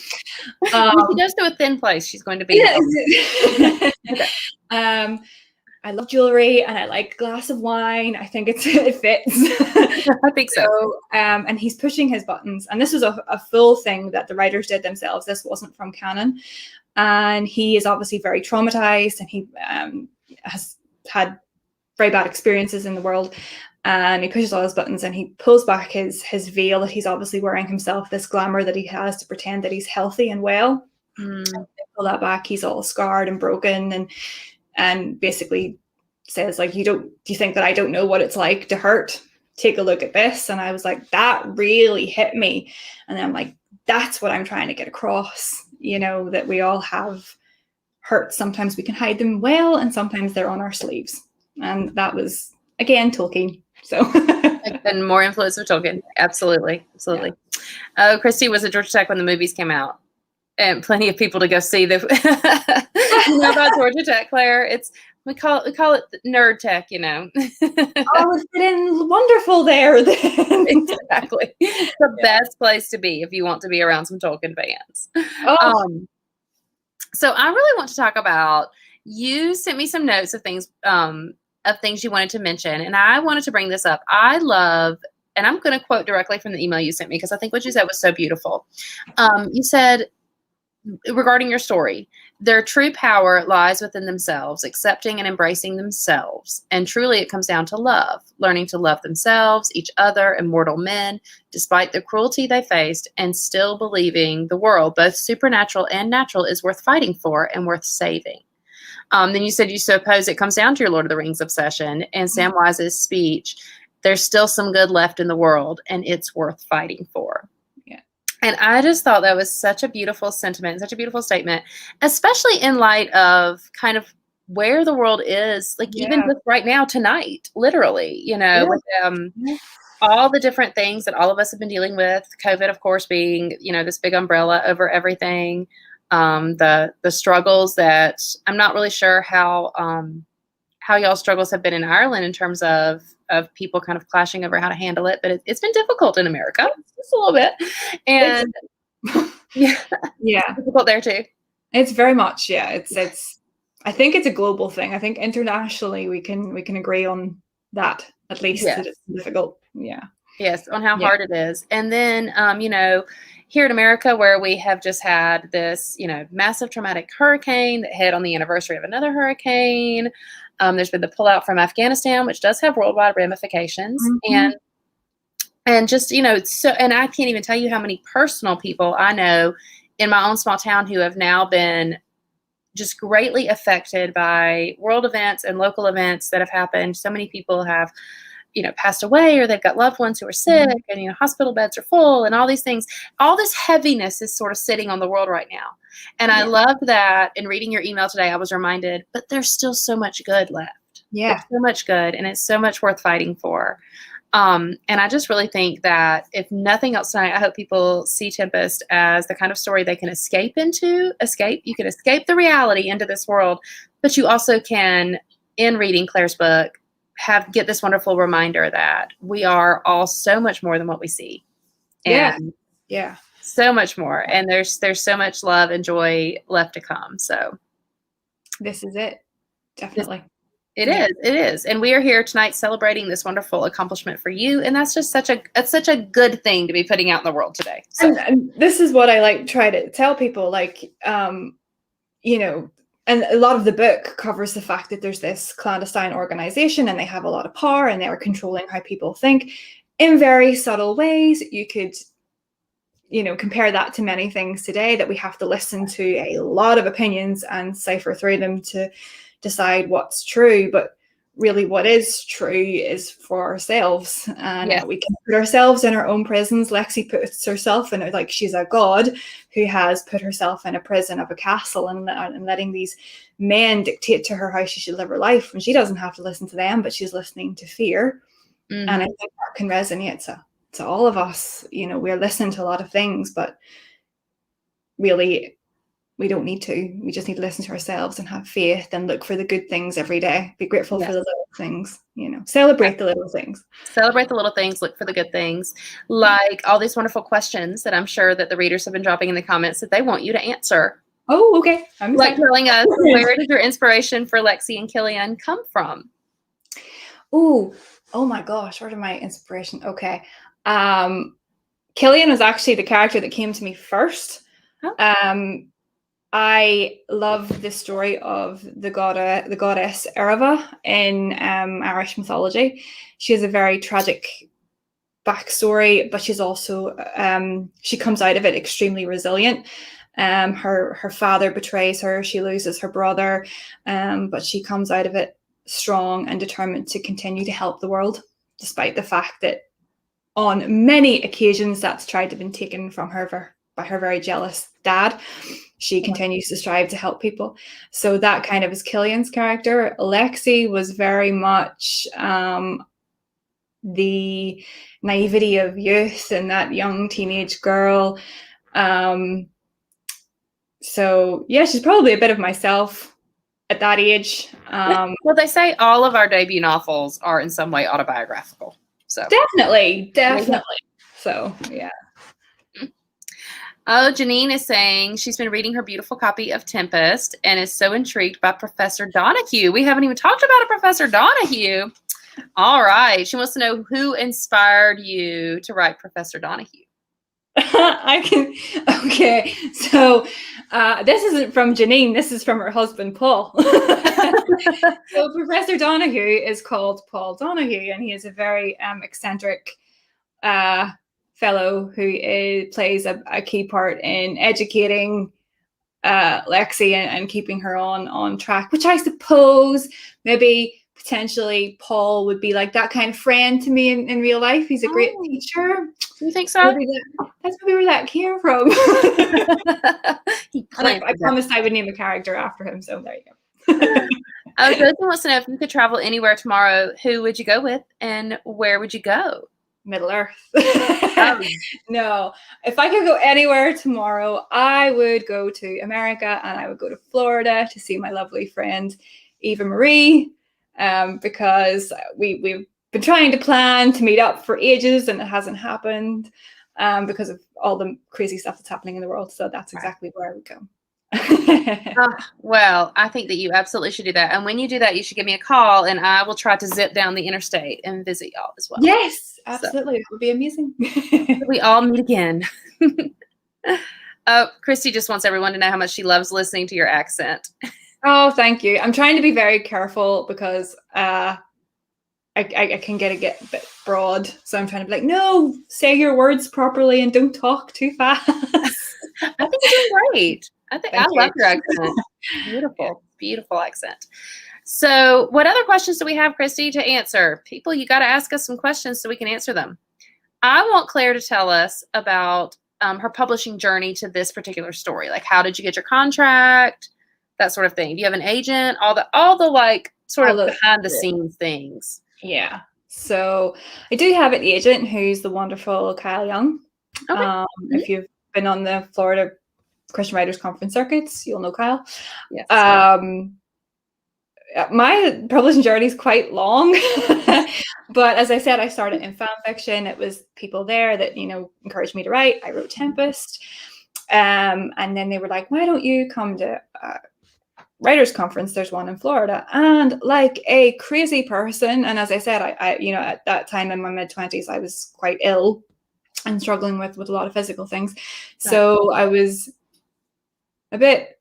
When she goes to a thin place, she's going to be I love jewelry and I like a glass of wine. I think it fits. I think so. And he's pushing his buttons. And this was a full thing that the writers did themselves. This wasn't from canon. And he is obviously very traumatized, and he has had very bad experiences in the world. And he pushes all his buttons, and he pulls back his veil that he's obviously wearing himself, this glamour that he has to pretend that he's healthy and well. Pull that back, he's all scarred and broken, and basically says, like, do you think that I don't know what it's like to hurt? Take a look at this. And I was like, that really hit me. And I'm like, that's what I'm trying to get across, that we all have hurts. Sometimes we can hide them well, and sometimes they're on our sleeves. And that was, again, Tolkien. So and more influence of Tolkien. Absolutely. Yeah. Oh, Christy was at Georgia Tech when the movies came out, and plenty of people to go see the you know about Georgia Tech, Claire. We call it nerd tech, Oh, it's been wonderful there then. Exactly. It's the best place to be if you want to be around some Tolkien fans. So I really want to talk about, you sent me some notes of things you wanted to mention, and I wanted to bring this up. I love, and I'm going to quote directly from the email you sent me, because I think what you said was so beautiful. You said, regarding your story, their true power lies within themselves, accepting and embracing themselves. And truly it comes down to love, learning to love themselves, each other, and mortal men, despite the cruelty they faced, and still believing the world, both supernatural and natural, is worth fighting for and worth saving. Then you said you suppose it comes down to your Lord of the Rings obsession and Samwise's speech, there's still some good left in the world, and it's worth fighting for. And I just thought that was such a beautiful sentiment, such a beautiful statement, especially in light of kind of where the world is, like even just right now, tonight, literally, with all the different things that all of us have been dealing with, COVID, of course, being, this big umbrella over everything, the struggles that I'm not really sure how y'all's struggles have been in Ireland in terms of people kind of clashing over how to handle it, but it's been difficult in America, just a little bit, and it's difficult there too. It's very much, it's. I think it's a global thing. I think internationally we can agree on that, at least, that it's difficult. Yes, on how hard it is, and then here in America, where we have just had this massive traumatic hurricane that hit on the anniversary of another hurricane. There's been the pullout from Afghanistan, which does have worldwide ramifications, and just so, and I can't even tell you how many personal people I know in my own small town who have now been just greatly affected by world events and local events that have happened. So many people have passed away, or they've got loved ones who are sick, and hospital beds are full, and all these things. All this heaviness is sort of sitting on the world right now. And I love that in reading your email today, I was reminded, but there's still so much good left. There's so much good, and it's so much worth fighting for. And I just really think that if nothing else tonight, I hope people see Tempest as the kind of story they can escape into. You can escape the reality into this world, but you also can, in reading Claire's book, get this wonderful reminder that we are all so much more than what we see. And so much more. And there's so much love and joy left to come. So this is it. Definitely. It is. And we are here tonight celebrating this wonderful accomplishment for you. And that's just such a good thing to be putting out in the world today. So. And this is what I try to tell people, and a lot of the book covers the fact that there's this clandestine organization, and they have a lot of power, and they're controlling how people think in very subtle ways. You could, compare that to many things today, that we have to listen to a lot of opinions and cipher through them to decide what's true. But really what is true is for ourselves, and we can put ourselves in our own prisons. Lexi puts herself in it, like she's a god who has put herself in a prison of a castle and letting these men dictate to her how she should live her life, and she doesn't have to listen to them, but she's listening to fear. And I think that can resonate to all of us. We're listening to a lot of things, but really we don't need to. We just need to listen to ourselves and have faith and look for the good things every day. Be grateful for the little things, celebrate the little things. Celebrate the little things, look for the good things. Like all these wonderful questions that I'm sure that the readers have been dropping in the comments that they want you to answer. Oh, okay. I'm Like excited. telling us, where did your inspiration for Lexi and Killian come from? Oh my gosh, where did my inspiration? Okay. Killian was actually the character that came to me first. Oh. I love the story of the goddess Ereva in Irish mythology. She has a very tragic backstory, but she's also she comes out of it extremely resilient. Her father betrays her, she loses her brother, but she comes out of it strong and determined to continue to help the world, despite the fact that on many occasions that's tried to be taken from her by her very jealous dad. She continues to strive to help people. So that kind of is Killian's character. Lexi was very much the naivety of youth and that young teenage girl. So yeah, she's probably a bit of myself at that age. Well, they say all of our debut novels are in some way autobiographical. So definitely. So yeah. Oh, Janine is saying she's been reading her beautiful copy of Tempest and is so intrigued by Professor Donahue. We haven't even talked about a Professor Donahue. All right. She wants to know who inspired you to write Professor Donahue. Okay. So this isn't from Janine. This is from her husband, Paul. So Professor Donahue is called Paul Donahue, and he is a very eccentric fellow who plays a key part in educating Lexi and keeping her on track, which I suppose maybe potentially Paul would be like that kind of friend to me in real life. He's a great teacher. Do you think so? That's maybe where that came from. I promised I would name a character after him, so there you go. Josie wants to know, if you could travel anywhere tomorrow, who would you go with and where would you go? Middle Earth. No, if I could go anywhere tomorrow, I would go to America, and I would go to Florida to see my lovely friend Eva Marie, because we've been trying to plan to meet up for ages and it hasn't happened because of all the crazy stuff that's happening in the world. So that's exactly where I would go. Well, I think that you absolutely should do that. And when you do that, you should give me a call and I will try to zip down the interstate and visit y'all as well. Yes, absolutely. It would be amazing. We all meet again. Christy just wants everyone to know how much she loves listening to your accent. Oh, thank you. I'm trying to be very careful because I can get a bit broad. So I'm trying to be like, no, say your words properly and don't talk too fast. I think you're doing great. I love your accent. Beautiful, beautiful accent. So what other questions do we have, Christy, to answer? People, you got to ask us some questions so we can answer them. I want Claire to tell us about her publishing journey to this particular story. Like, how did you get your contract? That sort of thing. Do you have an agent? All the like sort of behind the scenes things. Yeah. So I do have an agent who's the wonderful Kyle Young. Okay. If you've been on the Florida Christian Writers Conference circuits, you'll know Kyle. Yes. My publishing journey is quite long, but as I said, I started in fan fiction. It was people there that, encouraged me to write. I wrote Tempest. And then they were like, why don't you come to Writers Conference? There's one in Florida. And like a crazy person, and as I said, I at that time in my mid-20s, I was quite ill and struggling with a lot of physical things. So I was a bit,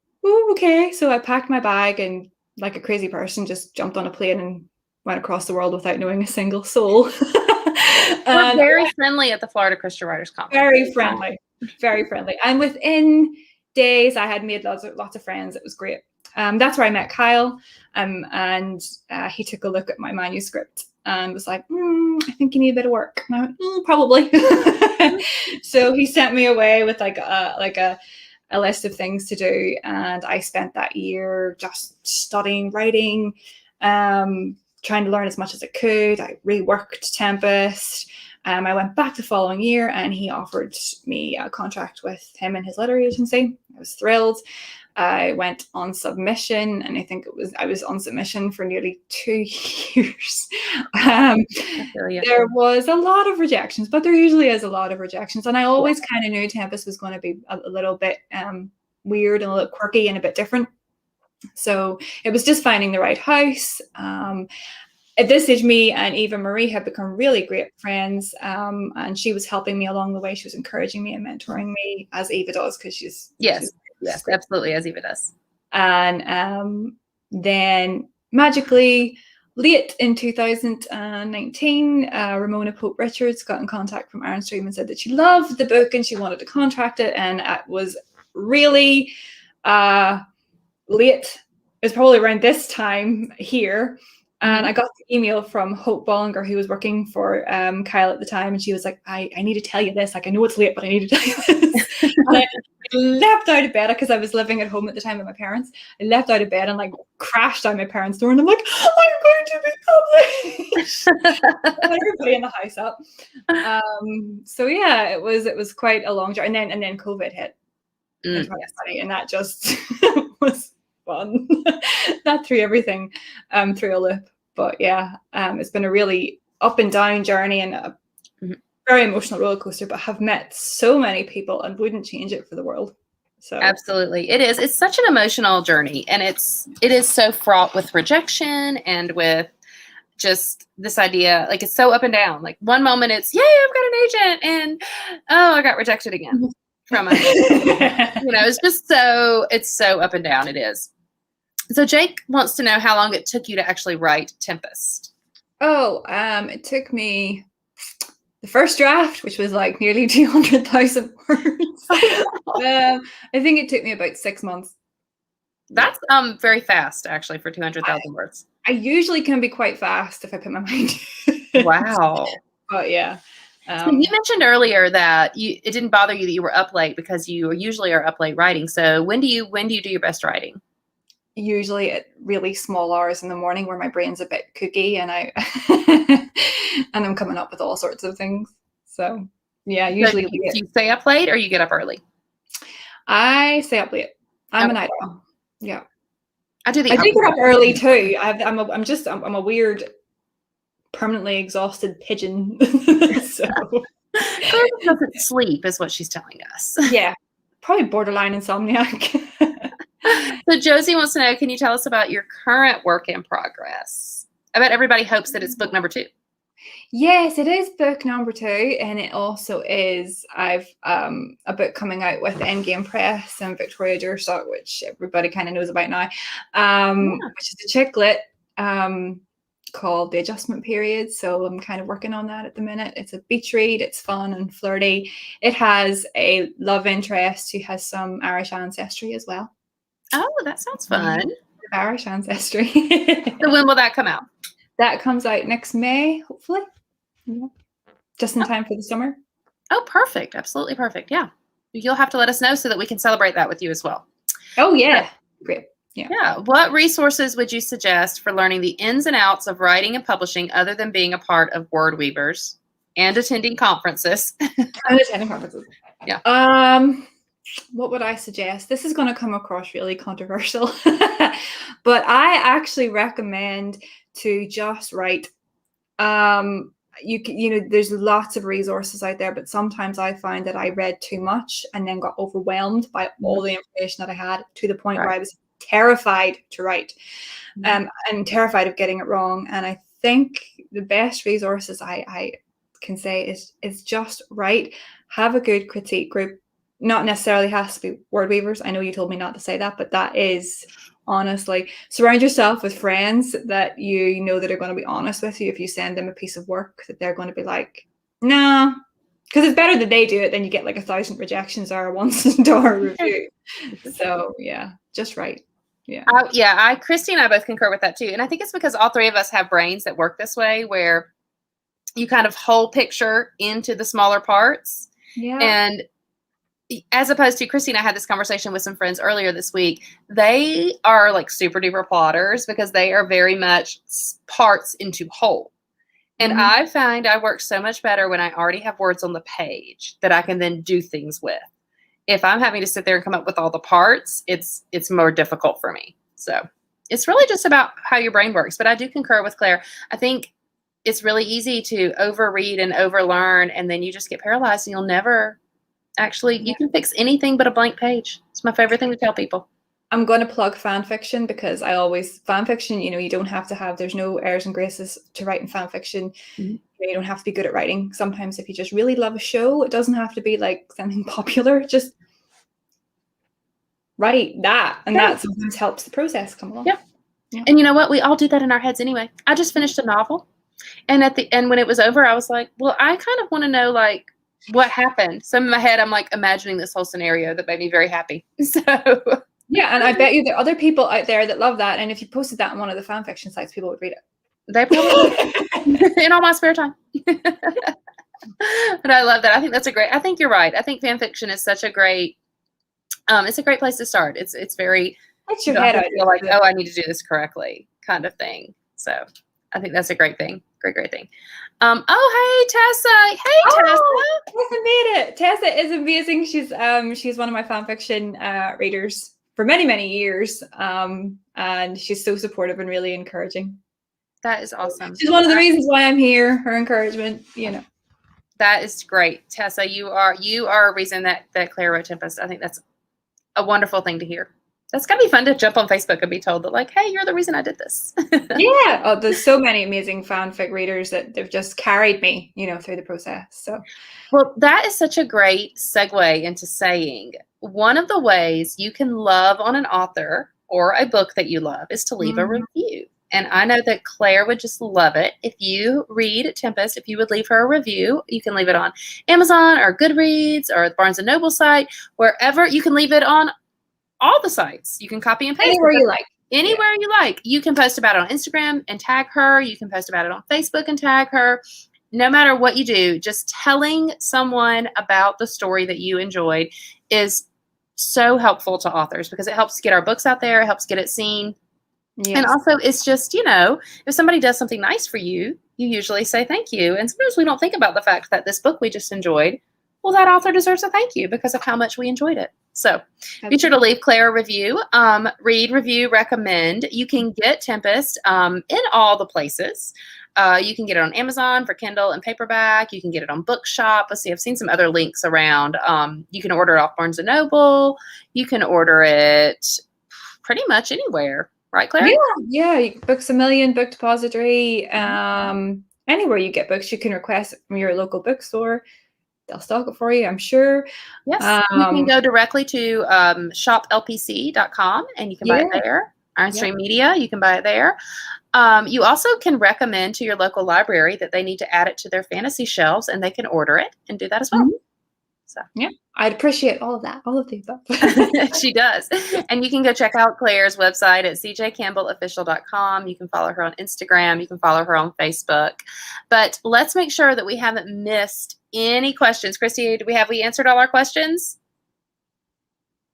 okay. So I packed my bag and, like a crazy person, just jumped on a plane and went across the world without knowing a single soul. We're very friendly at the Florida Christian Writers Conference. Very friendly, very friendly. And within days, I had made lots of friends. It was great. That's where I met Kyle, and he took a look at my manuscript and was like, I think you need a bit of work. And I went, probably. So he sent me away with like a list of things to do, and I spent that year just studying writing, trying to learn as much as I could. I reworked Tempest. I went back the following year, and he offered me a contract with him and his literary agency. I was thrilled. I went on submission, and I was on submission for nearly 2 years. There was a lot of rejections, but there usually is a lot of rejections. And I always kind of knew Tempest was going to be a little bit weird and a little quirky and a bit different. So it was just finding the right house. At this stage, me and Eva Marie had become really great friends, and she was helping me along the way. She was encouraging me and mentoring me, as Eva does, because she's absolutely, as Eva does. And then magically, late in 2019, Ramona Pope Richards got in contact from Iron Stream and said that she loved the book and she wanted to contract it, and it was really late. It was probably around this time here. And I got the email from Hope Bollinger, who was working for Kyle at the time, and she was like, I need to tell you this. Like, I know it's late, but I need to tell you this. And I leapt out of bed because I was living at home at the time with my parents. I leapt out of bed and like crashed down my parents' door, and I'm like, I'm going to be published. Everybody in the house up. So yeah, it was quite a long journey. And then COVID hit. And that just was fun. That threw everything through a loop. But yeah, it's been a really up and down journey and a very emotional roller coaster, but have met so many people and wouldn't change it for the world. So absolutely. It is. It's such an emotional journey, and it is so fraught with rejection and with just this idea, like it's so up and down. Like one moment it's, yay, I've got an agent, and oh, I got rejected again from it. It's so up and down. It is. So Jake wants to know how long it took you to actually write Tempest. Oh, it took me the first draft, which was like nearly 200,000 words. I think it took me about 6 months. That's very fast, actually, for 200,000 words. I usually can be quite fast if I put my mind to it. Wow. But yeah. So you mentioned earlier that it didn't bother you that you were up late because you usually are up late writing. So when do you do your best writing? Usually at really small hours in the morning where my brain's a bit kooky and and I'm coming up with all sorts of things. So yeah, usually. So do you stay up late or you get up early? I stay up late. I'm a night owl. Yeah. I do get up early too. I'm a weird, permanently exhausted pigeon. So doesn't sleep is what she's telling us. Yeah, probably borderline insomniac. So Josie wants to know, can you tell us about your current work in progress? I bet everybody hopes that it's book number 2. Yes, it is book number 2, and it also is. I've a book coming out with Endgame Press and Victoria Durstock, which everybody kind of knows about now, which is a chick lit called The Adjustment Period. So I'm kind of working on that at the minute. It's a beach read. It's fun and flirty. It has a love interest who has some Irish ancestry as well. Oh, that sounds fun. Irish ancestry. So when will that come out? That comes out next May, hopefully. Yeah. Just in time for the summer. Oh, perfect. Absolutely perfect. Yeah. You'll have to let us know so that we can celebrate that with you as well. Oh, yeah. Great. Yeah. Yeah. What resources would you suggest for learning the ins and outs of writing and publishing other than being a part of Word Weavers and attending conferences? Yeah. What would I suggest? This is going to come across really controversial, but I actually recommend to just write. There's lots of resources out there, but sometimes I find that I read too much and then got overwhelmed by all the information that I had to the point where I was terrified to write, and terrified of getting it wrong. And I think the best resources I can say is just write. Have a good critique group. Not necessarily has to be Word Weavers. I know you told me not to say that, but that is honestly, surround yourself with friends that you know that are going to be honest with you. If you send them a piece of work that they're going to be like, no, because it's better that they do it than you get like 1,000 rejections or a 1-star review. So yeah, just write. Yeah. Christy and I both concur with that too. And I think it's because all 3 of us have brains that work this way, where you kind of whole picture into the smaller parts. Yeah. And as opposed to Christy and I had this conversation with some friends earlier this week. They are like super duper plotters because they are very much parts into whole. And I find I work so much better when I already have words on the page that I can then do things with. If I'm having to sit there and come up with all the parts, it's more difficult for me. So it's really just about how your brain works. But I do concur with Claire. I think it's really easy to overread and overlearn, and then you just get paralyzed and you'll never Actually, you can fix anything but a blank page. It's my favorite thing to tell people. I'm going to plug fan fiction because fan fiction, you don't have to have, there's no airs and graces to write in fan fiction. Mm-hmm. You don't have to be good at writing. Sometimes if you just really love a show, it doesn't have to be like something popular. Just write that. And that sometimes helps the process come along. Yeah. And you know what? We all do that in our heads anyway. I just finished a novel. And at the end, when it was over, I was like, well, I kind of want to know, like, what happened. So in my head, I'm like imagining this whole scenario that made me very happy. So yeah, and I bet you there are other people out there that love that. And if you posted that on one of the fan fiction sites, people would read it. They probably would. In all my spare time. But I love that. I think you're right. I think fan fiction is such a great, it's a great place to start. It's very, It's your head out. Feel like, oh, I need to do this correctly kind of thing. So I think that's a great thing. Great thing. Oh, hey, Tessa. Hey, Tessa. Tessa made it. Tessa is amazing. She's one of my fan fiction readers for many, many years. And she's so supportive and really encouraging. That is awesome. She's one of the reasons why I'm here. Her encouragement, That is great. Tessa, you are a reason that Claire wrote Tempest. I think that's a wonderful thing to hear. That's gotta be fun to jump on Facebook and be told that, like, hey, you're the reason I did this. Yeah. Oh, there's so many amazing fanfic readers that they've just carried me, through the process. So, well, that is such a great segue into saying one of the ways you can love on an author or a book that you love is to leave a review. And I know that Claire would just love it if you read Tempest. If you would leave her a review, you can leave it on Amazon or Goodreads or the Barnes & Noble site, wherever. You can leave it on all the sites. You can copy and paste anywhere you like. Anywhere you like. You can post about it on Instagram and tag her. You can post about it on Facebook and tag her. No matter what you do, just telling someone about the story that you enjoyed is so helpful to authors because it helps get our books out there. It helps get it seen. Yes. And also, it's just, if somebody does something nice for you, you usually say thank you. And sometimes we don't think about the fact that this book we just enjoyed, well, that author deserves a thank you because of how much we enjoyed it. So be sure to leave Claire a review. Read, review, recommend. You can get Tempest in all the places. You can get it on Amazon for Kindle and paperback. You can get it on Bookshop. Let's see, I've seen some other links around. You can order it off Barnes & Noble. You can order it pretty much anywhere. Right, Claire? Yeah. Books A Million, Book Depository. Anywhere you get books, you can request it from your local bookstore. They'll stock it for you, I'm sure. Yes. You can go directly to shoplpc.com and you can buy it there. Iron Stream Media, you can buy it there. You also can recommend to your local library that they need to add it to their fantasy shelves and they can order it and do that as well. So yeah, I'd appreciate all of that, all of the above. She does. And you can go check out Claire's website at cjcampbellofficial.com. You can follow her on Instagram. You can follow her on Facebook. But let's make sure that we haven't missed any questions. Christy, we answered all our questions?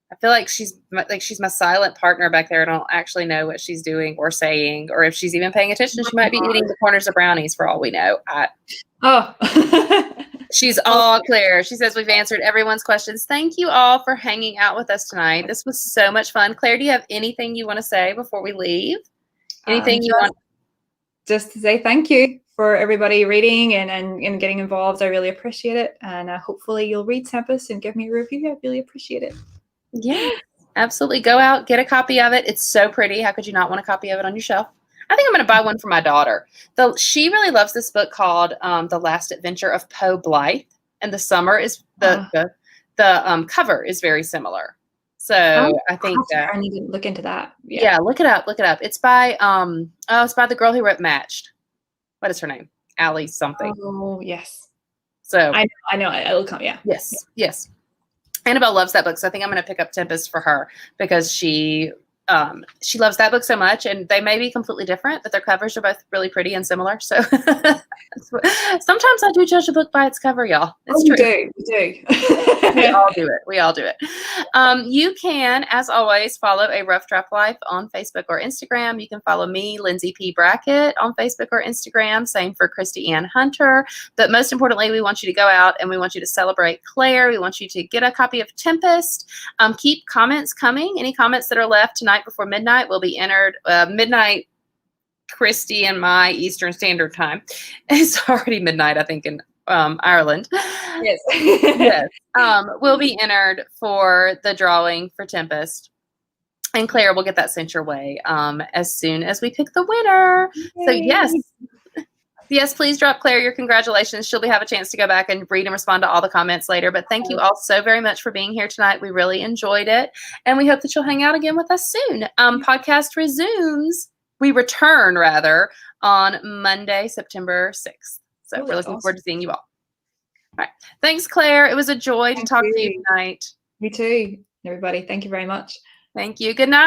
I feel like she's my silent partner back there. I don't actually know what she's doing or saying, or if she's even paying attention. She might be eating the corners of brownies for all we know. She's all clear. She says we've answered everyone's questions. Thank you all for hanging out with us tonight. This was so much fun. Claire, do you have anything you want to say before we leave? Anything you want? Just to say thank you for everybody reading and getting involved. I really appreciate it. And hopefully you'll read Tempest and give me a review. I really appreciate it. Yeah, absolutely. Go out, get a copy of it. It's so pretty. How could you not want a copy of it on your shelf? I think I'm going to buy one for my daughter. She really loves this book called The Last Adventure of Poe Blythe, and the summer is the cover is very similar. So I think that I need to look into that. Yeah, look it up. Look it up. It's by it's by the girl who wrote Matched. What is her name? Allie something. Oh yes. So I know. It'll come. Yeah. Yes. Annabelle loves that book, so I think I'm going to pick up Tempest for her because she loves that book so much, and they may be completely different, but their covers are both really pretty and similar. So sometimes I do judge a book by its cover, y'all. It's true. We do. We all do it. You can, as always, follow A Rough Draft Life on Facebook or Instagram. You can follow me, Lindsay P. Brackett, on Facebook or Instagram. Same for Christy Ann Hunter. But most importantly, we want you to go out and we want you to celebrate Claire. We want you to get a copy of Tempest. Keep comments coming. Any comments that are left tonight before midnight will be entered midnight Christy and my Eastern Standard Time. It's already midnight, I think, in Ireland. Yes. Yes. Will be entered for the drawing for Tempest. And Claire will get that sent your way as soon as we pick the winner. So yes, please drop Claire your congratulations. She'll have a chance to go back and read and respond to all the comments later. But thank you all so very much for being here tonight. We really enjoyed it. And we hope that you'll hang out again with us soon. Podcast return on Monday, September 6th. So we're looking forward to seeing you all. All right. Thanks, Claire. It was a joy to talk to you tonight. Me too, everybody. Thank you very much. Thank you. Good night.